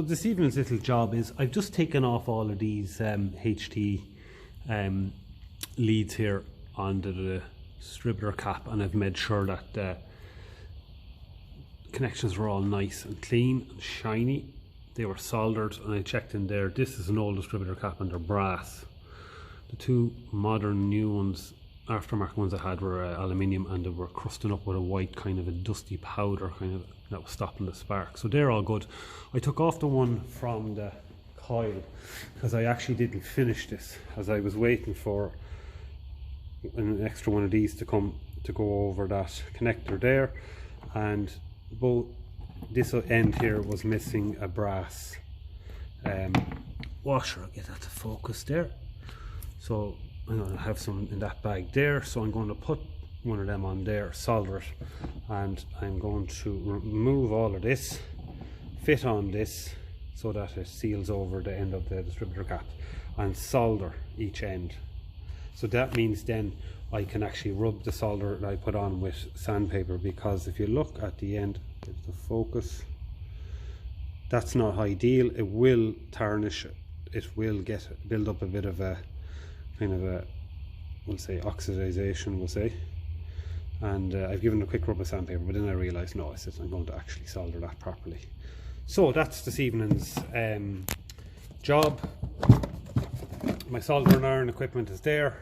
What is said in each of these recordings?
this evening's little job is I've just taken off all of these HT leads here onto the distributor cap, and I've made sure that the connections were all nice and clean and shiny. They were soldered, and I checked in there. This is an old distributor cap and they're brass. The two modern new ones, aftermarket ones I had, were aluminium, and they were crusting up with a white kind of a dusty powder kind of that was stopping the spark. So they're all good. I took off the one from the coil because I actually didn't finish this, as I was waiting for an extra one of these to come to go over that connector there, and both this end here was missing a brass washer. I'll get that to focus there. So I'm going to have some in that bag there, so I'm going to put one of them on there, solder it, and I'm going to remove all of this, fit on this so that it seals over the end of the distributor cap, and solder each end. So that means then I can actually rub the solder that I put on with sandpaper, because if you look at the end, get the focus, that's not ideal. It will tarnish it. It will build up a bit of a kind of a, we'll say, oxidization, we'll say. And I've given a quick rub of sandpaper, but then I realised, no, I said I'm going to actually solder that properly. So that's this evening's job. My soldering iron equipment is there,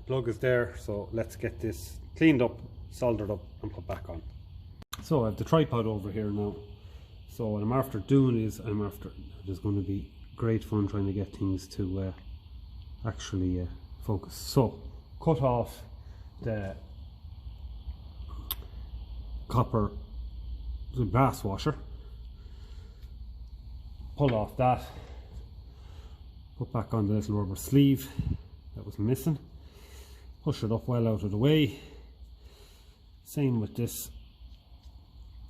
plug is there, so let's get this cleaned up, soldered up and put back on. So I have the tripod over here now. So what I'm after doing is, there's going to be great fun trying to get things to actually focus. So cut off the brass washer, pull off that, put back on the little rubber sleeve that was missing, push it up well out of the way. Same with this.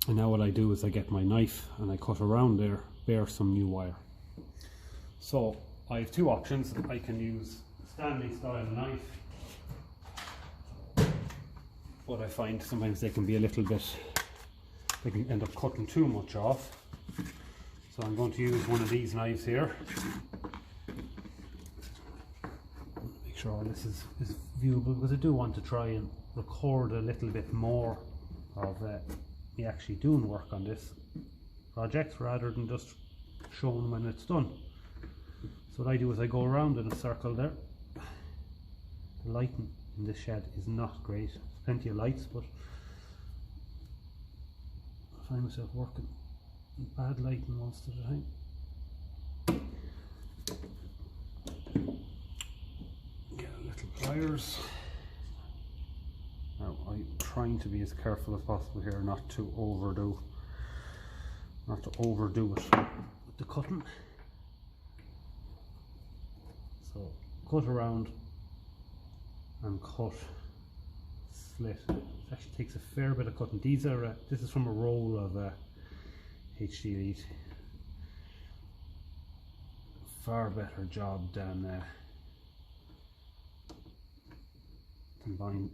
And now what I do is I get my knife and I cut around there, bare some new wire. So I have two options. I can use Stanley style knife, but I find sometimes they can be a little bit, they can end up cutting too much off. So I'm going to use one of these knives here. Make sure all this is viewable, because I do want to try and record a little bit more of me actually doing work on this project rather than just showing when it's done. So what I do is I go around in a circle there. The lighting in this shed is not great. There's plenty of lights, but I find myself working in bad lighting most of the time. Get a little pliers. Now I'm trying to be as careful as possible here, not to overdo it with the cutting. So cut around and cut, slit. It actually takes a fair bit of cutting. These are this is from a roll of HD Elite. Far better job than buying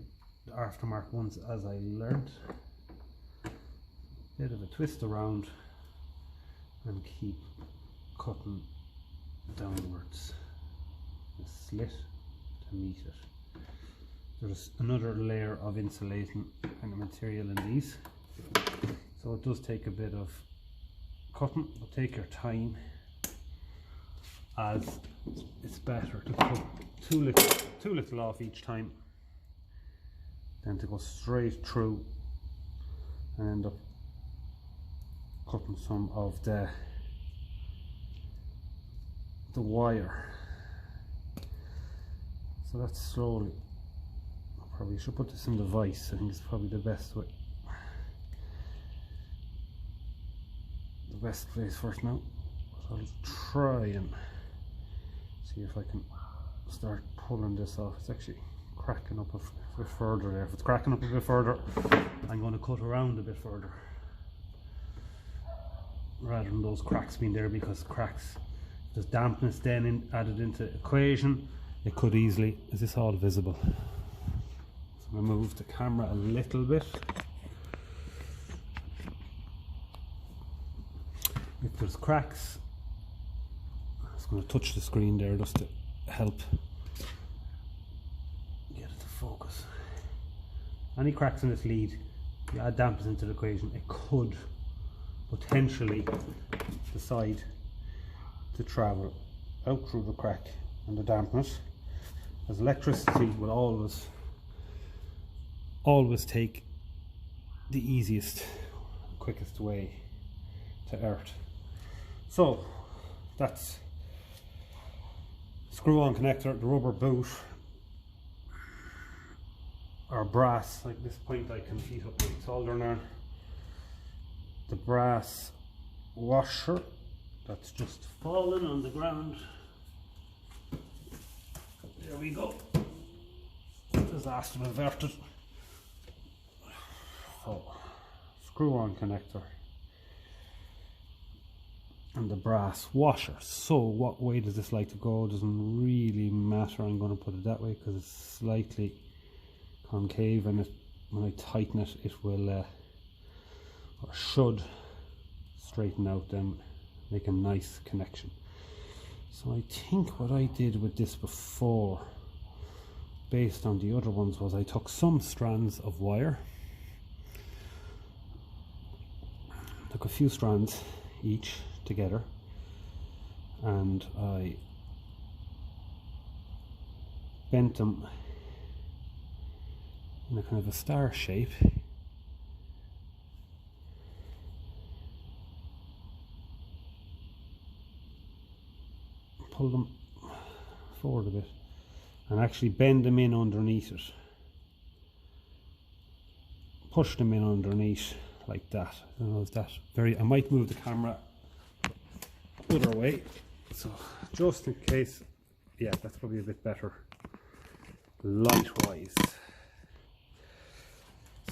the aftermarket ones, as I learned. Bit of a twist around and keep cutting downwards. A slit to meet it. There's another layer of insulating kind of material in these, so it does take a bit of cutting, but take your time, as it's better to cut too little off each time than to go straight through and end up cutting some of the wire. So that's slowly. I probably should put this in the vise. I think it's probably the best way. The best place first now. So I'll try and see if I can start pulling this off. It's actually cracking up a bit further there. If it's cracking up a bit further, I'm going to cut around a bit further, rather than those cracks being there, because cracks, there's dampness then added into the equation. It could easily, is this all visible? So I'm going to move the camera a little bit. If there's cracks, I'm going to touch the screen there just to help get it to focus. Any cracks in this lead, you add dampers into the equation, it could potentially decide to travel out through the crack and the dampness, as electricity will always take the easiest, quickest way to earth. So that's screw-on connector, the rubber boot or brass, like this point I can heat up my soldering iron, the brass washer that's just fallen on the ground. There we go. Disaster averted. So, screw-on connector and the brass washer. So what way does this like to go? Doesn't really matter. I'm going to put it that way because it's slightly concave, and when I tighten it, it will or should straighten out, then make a nice connection. So I think what I did with this before, based on the other ones, was I took some strands of wire, took a few strands each together, and I bent them in a kind of a star shape, pull them forward a bit and actually bend them in underneath it, push them in underneath like that. I don't know if that I might move the camera other way, so just in case. Yeah, that's probably a bit better light wise.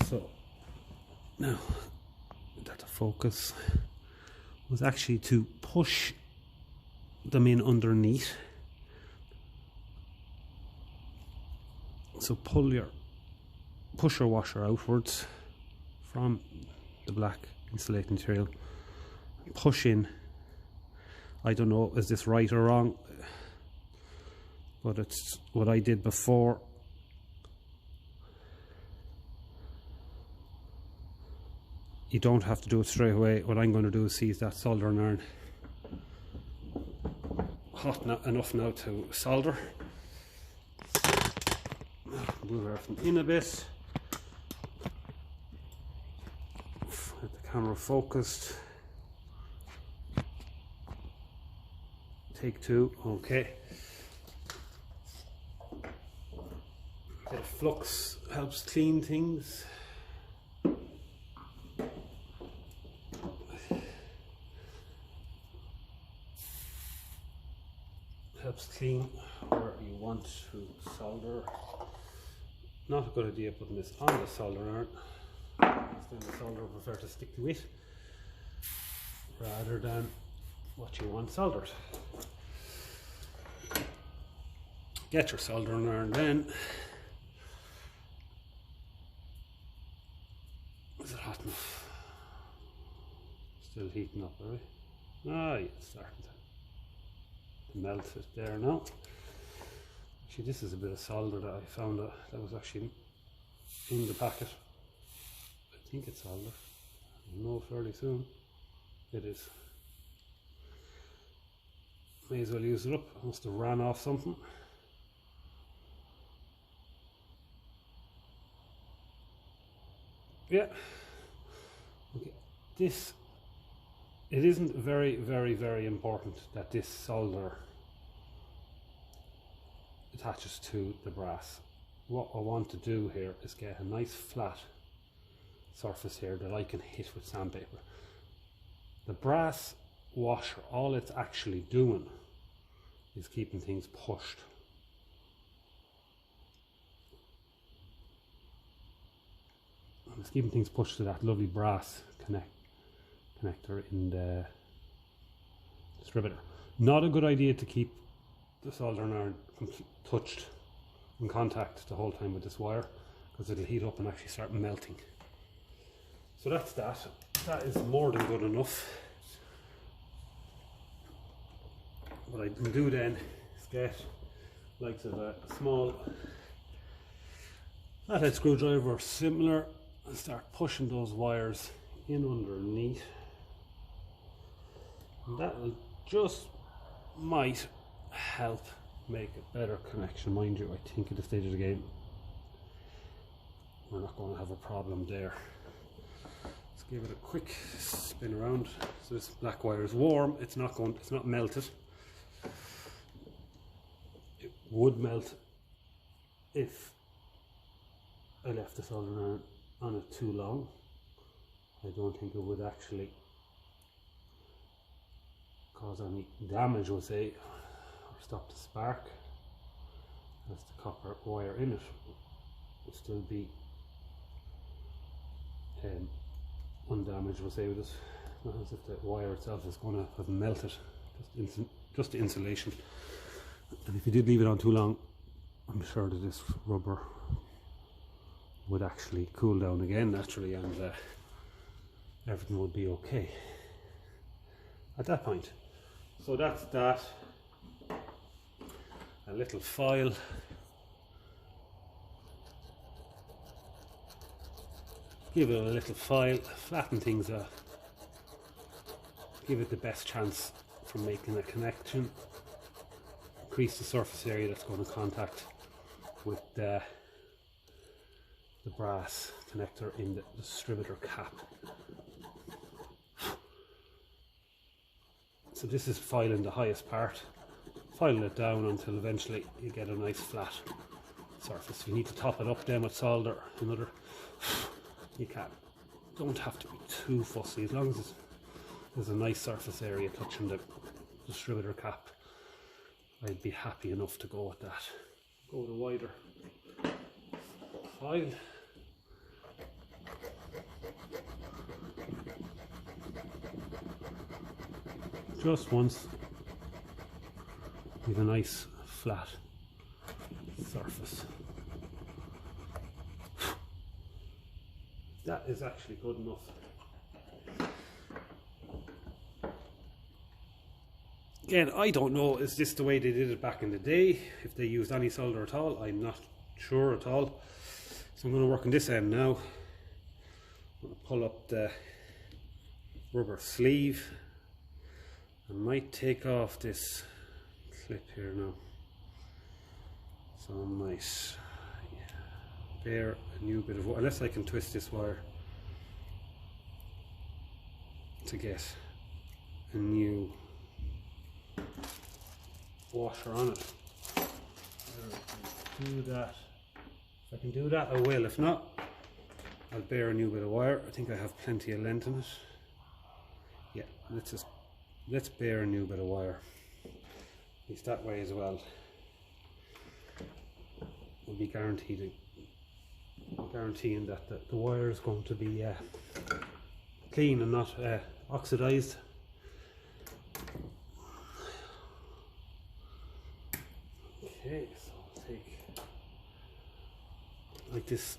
So now that the focus was actually to push them in underneath. So push your washer outwards from the black insulating material, push in. I don't know, is this right or wrong, but it's what I did before. You don't have to do it straight away. What I'm going to do is seize that soldering iron hot enough now to solder. Move everything in a bit. Get the camera focused. Take two. Okay. The flux helps clean things. Helps clean where you want to solder. Not a good idea putting this on the soldering iron. Then the solder will prefer to stick to it rather than what you want soldered. Get your soldering iron then. Is it hot enough? Still heating up, are we? Ah, yeah, it's starting to melt it there now. Actually, this is a bit of solder that I found that was actually in the packet. I think it's solder. I'll know fairly soon. It is. May as well use it up. I must have ran off something. Yeah. Okay. This. It isn't very important that this solder attaches to the brass. What I want to do here is get a nice flat surface here that I can hit with sandpaper. The brass washer, all it's actually doing is keeping things pushed. And it's keeping things pushed to that lovely brass connector in the distributor. Not a good idea to keep the soldering iron touched in contact the whole time with this wire, because it'll heat up and actually start melting. So that's that. That is more than good enough. what I can do then is get like a small flathead screwdriver or similar and start pushing those wires in underneath, and that will just might help make a better connection. Mind you, I think at this stage of the game we're not going to have a problem there. Let's give it a quick spin around. So this black wire is warm, it's not melted. It would melt if I left the solder on it too long. I don't think it would actually cause any damage, we'll say, or stop the spark, as the copper wire in it will still be undamaged, we'll say, with it. Not as if the wire itself is going to have melted, just the insulation. And if you did leave it on too long, I'm sure that this rubber would actually cool down again naturally, and everything would be okay at that point. So that's that. A little file. Give it a little file, flatten things out, give it the best chance for making a connection, increase the surface area that's going to contact with the brass connector in the distributor cap. So this is filing the highest part, filing it down until eventually you get a nice flat surface. You need to top it up then with solder, you can. Don't have to be too fussy, as long as there's a nice surface area touching the distributor cap. I'd be happy enough to go with that. Go with a wider file. Just once, with a nice flat surface. That is actually good enough. Again, I don't know, is this the way they did it back in the day? If they used any solder at all, I'm not sure at all. So I'm going to work on this end now. I'm going to pull up the rubber sleeve. I might take off this clip here now. So I might bear a new bit of wire, unless I can twist this wire to get a new washer on it. Do that. If I can do that, I will. If not, I'll bear a new bit of wire. I think I have plenty of length in it. Yeah, let's bear a new bit of wire. At least that way as well. We'll be guaranteeing that the wire is going to be clean and not oxidized. Okay, so I'll take like this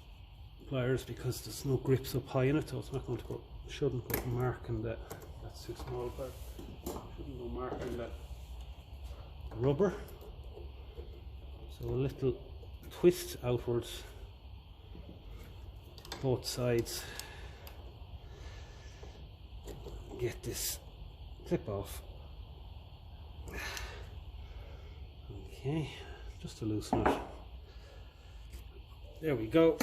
pliers because there's no grips up high in it, so it's not going to go, shouldn't go marking that. That's too small, but shouldn't go marking that rubber. So a little twist outwards, both sides. Get this clip off. Okay, just to loosen it. There we go.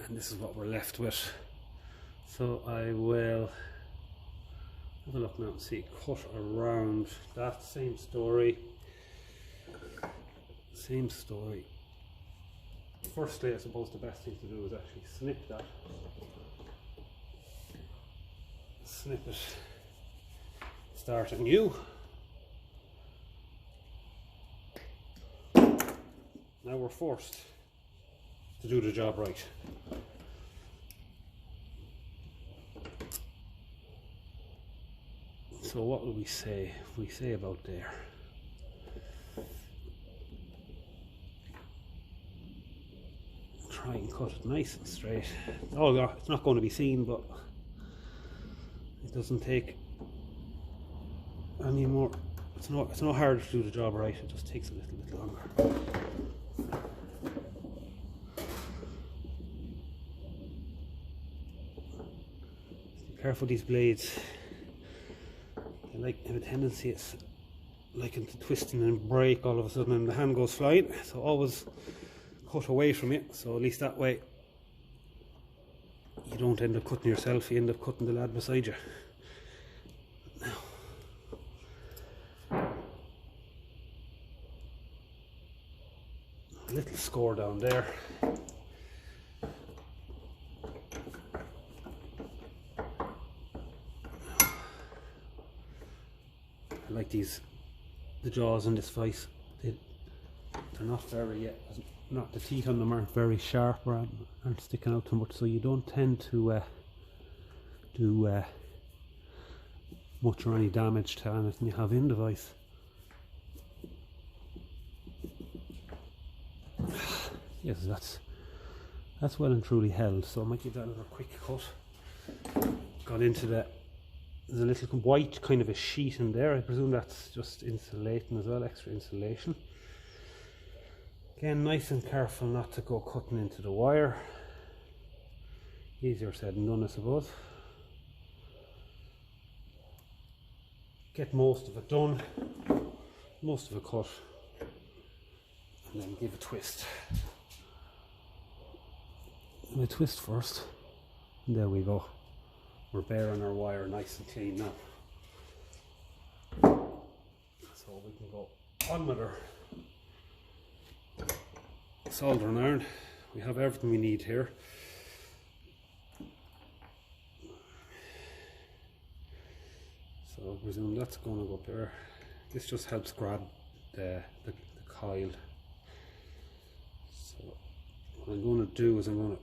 And this is what we're left with. So I will have a look now and see, cut around that, same story. Same story. Firstly, I suppose the best thing to do is actually snip that. Snip it. Start anew. Now we're forced to do the job right. So what will we say? We say about there. Try and cut it nice and straight. Oh yeah, it's not going to be seen, but it doesn't take any more it's not hard to do the job right, it just takes a little bit longer. Be careful these blades. They have a tendency, it's like into twisting and break all of a sudden and the hand goes flying, so always cut away from it, so at least that way you don't end up cutting yourself, you end up cutting the lad beside you. Now, a little score down there. I like the jaws in this vice. They're not very, not the teeth on them aren't very sharp or aren't sticking out too much, so you don't tend to do much or any damage to anything you have in the vice. Yes, that's well and truly held, so I might give that another quick cut. Got into there's a little white kind of a sheet in there. I presume that's just insulating as well, extra insulation. Again, nice and careful not to go cutting into the wire. Easier said than done, I suppose. Get most of it done, most of it cut, and then give a twist. Give a twist first, and there we go. We're bearing our wire nice and clean now. So we can go on with our soldering iron. We have everything we need here. So I presume that's going to go up there. This just helps grab the coil. So what I'm going to do is I'm going to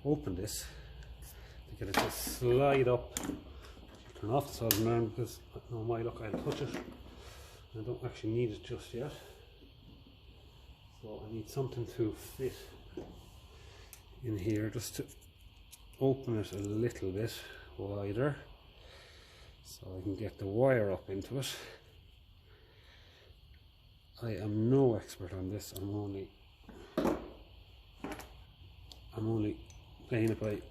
open this to get it to slide up. Turn off the soldering iron because no my luck I'll touch it. I don't actually need it just yet. So I need something to fit in here just to open it a little bit wider so I can get the wire up into it. I am no expert on this. I'm only playing it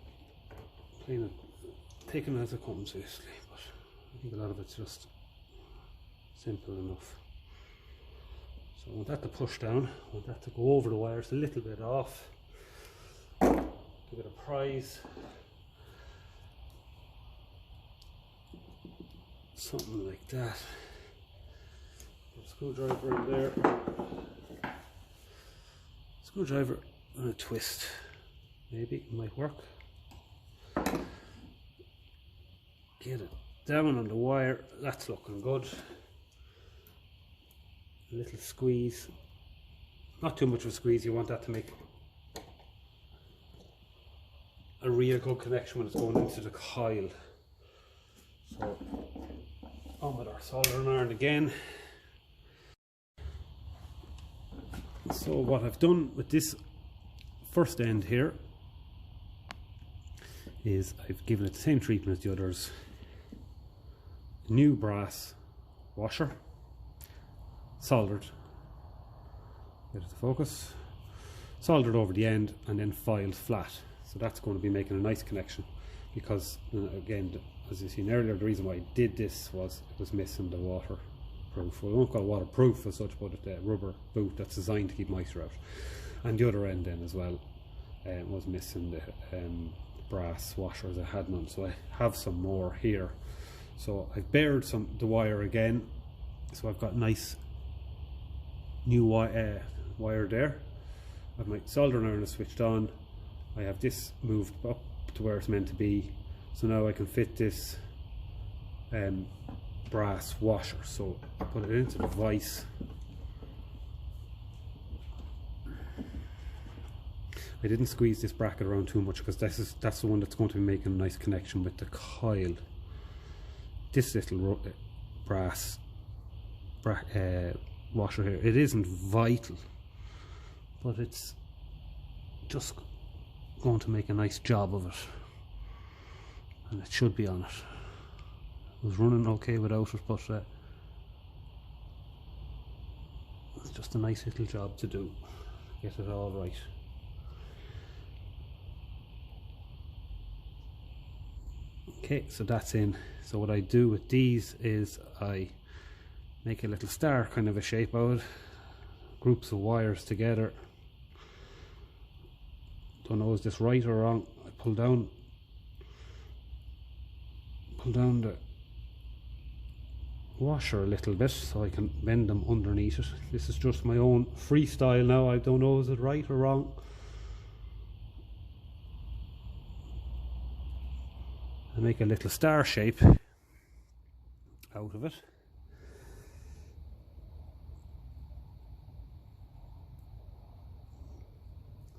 taking it as it comes seriously, but I think a lot of it's just simple enough. So I want that to push down, I want that to go over the wires a little bit off, give it a prise, something like that. Put a screwdriver in there, screwdriver and a twist, maybe it might work. Get it down on the wire, that's looking good. A little squeeze, not too much of a squeeze, you want that to make a real good connection when it's going into the coil. So on with our soldering iron again. So what I've done with this first end here is I've given it the same treatment as the others. New brass washer, soldered, get it to focus, soldered over the end and then filed flat. So that's going to be making a nice connection because again, as you've seen earlier, the reason why I did this was it was missing the waterproof. Well, we won't call it waterproof as such, but the rubber boot that's designed to keep moisture out. And the other end then as well was missing the brass washers. I had none, so I have some more here. So I've bared the wire again, so I've got nice new wire there. I've my soldering iron is switched on. I have this moved up to where it's meant to be, so now I can fit this brass washer. So I put it into the vise. I didn't squeeze this bracket around too much because that's the one that's going to be making a nice connection with the coil. This little brass washer here, it isn't vital, but it's just going to make a nice job of it, and it should be on it. It was running okay without it, but It's just a nice little job to do, get it all right. Okay, so that's in. So what I do with these is I make a little star kind of a shape out, groups of wires together. Don't know is this right or wrong. I pull down the washer a little bit so I can bend them underneath it. This is just my own freestyle now. I don't know is it right or wrong. I make a little star shape out of it.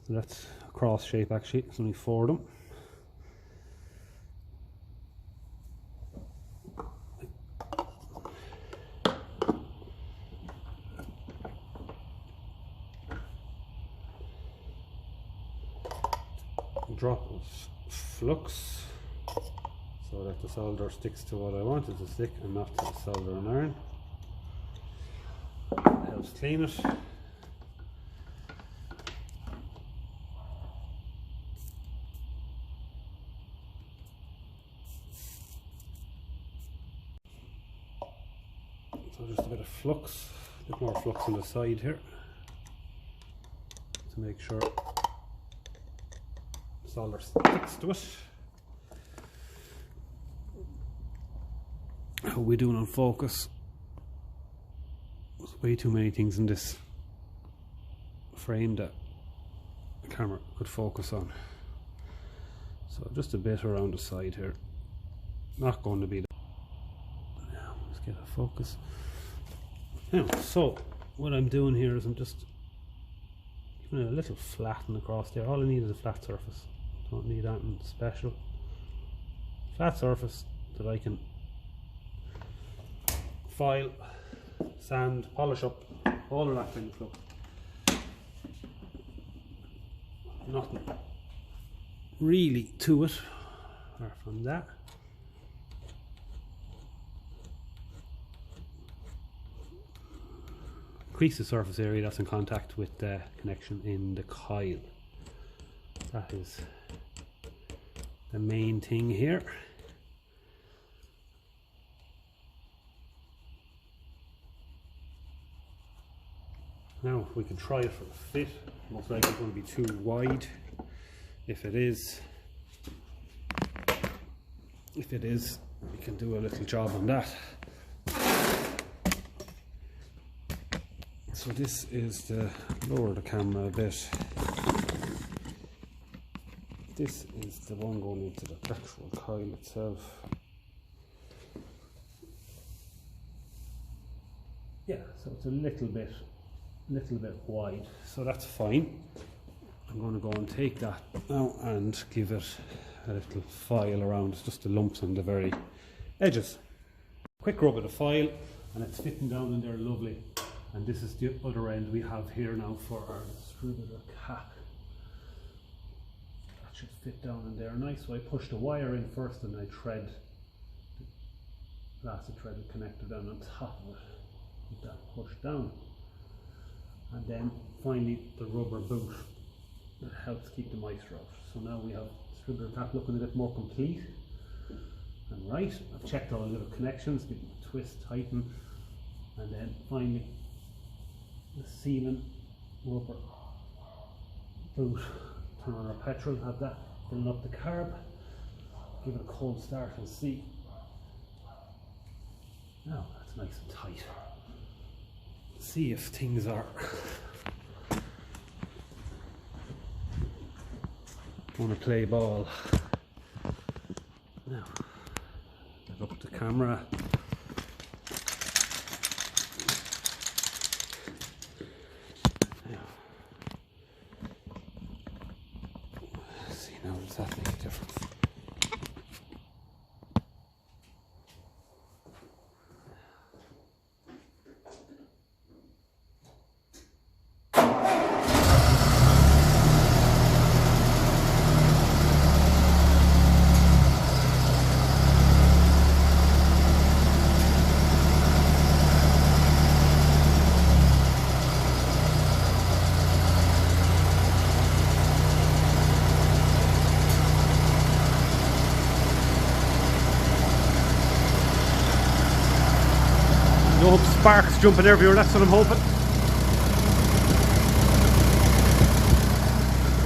So that's a cross shape actually, there's only 4 of them. Drop of flux so that the solder sticks to what I want it to stick and not to the soldering iron. It helps clean it. So just a bit of flux, a bit more flux on the side here to make sure the solder sticks to it. How are we doing on focus? There's way too many things in this frame that the camera could focus on. So just a bit around the side here. Not going to be the... Now, let's get a focus. Now, so what I'm doing here is I'm just giving it a little flatten across there. All I need is a flat surface. Don't need anything special. Flat surface that I can file, sand, polish up, all of that kind of stuff. Nothing really to it apart from that. Increase the surface area that's in contact with the connection in the coil. That is the main thing here. Now we can try it for the fit. Most likely it's going to be too wide. If it is, we can do a little job on that. So this is the, lower the camera a bit. This is the one going into the actual coil itself. Yeah, so it's a little bit wide, so that's fine. I'm going to go and take that now and give it a little file around. It's just the lumps on the very edges. Quick rub of the file and it's fitting down in there lovely. And this is the other end we have here now for our distributor cap. That should fit down in there nice. So I push the wire in first and I thread the plastic threaded connector down on top of it. With that pushed down. And then finally the rubber boot that helps keep the moisture out. So now we have distributor cap looking a bit more complete and right. I've checked all the little connections, give it a twist, tighten, and then finally the sealing rubber boot. Turn on our petrol, have that filling up the carb, give it a cold start and see. Now that's nice and tight. See if things are going to play ball. Now, get up the camera. Now, see now, does that make a difference? No sparks jumping everywhere, that's what I'm hoping.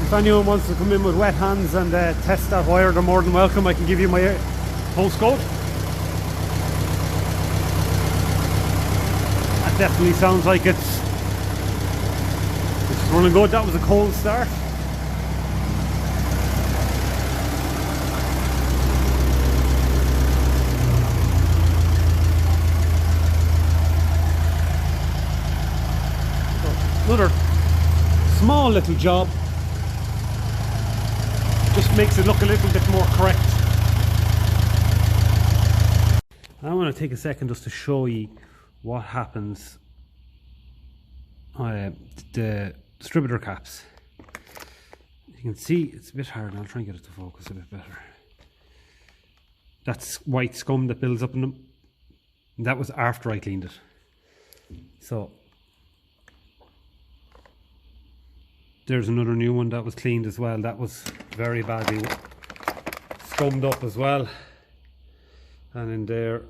If anyone wants to come in with wet hands and test that wire, they're more than welcome. I can give you my postcode. That definitely sounds like it's running good. That was a cold start. So, another small little job. Just makes it look a little bit more correct. I want to take a second just to show you what happens. The distributor caps. You can see it's a bit hard, and I'll try and get it to focus a bit better. That's white scum that builds up in them. And that was after I cleaned it. So there's another new one that was cleaned as well. That was very badly scummed up as well. And in there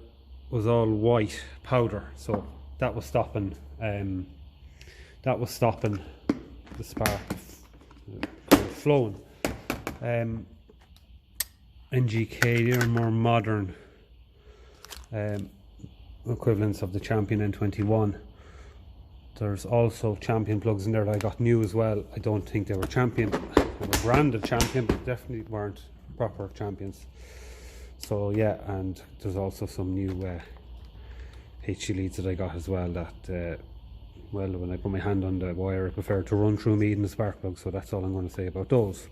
was all white powder. So that was stopping the spark flowing. NGK, they're more modern equivalents of the Champion N21. There's also Champion plugs in there that I got new as well. I don't think they were Champion. They were branded Champion, but definitely weren't proper Champions. So yeah, and there's also some new HC leads that I got as well that well, when I put my hand on the wire, I prefer to run through me than the spark plug, so that's all I'm going to say about those.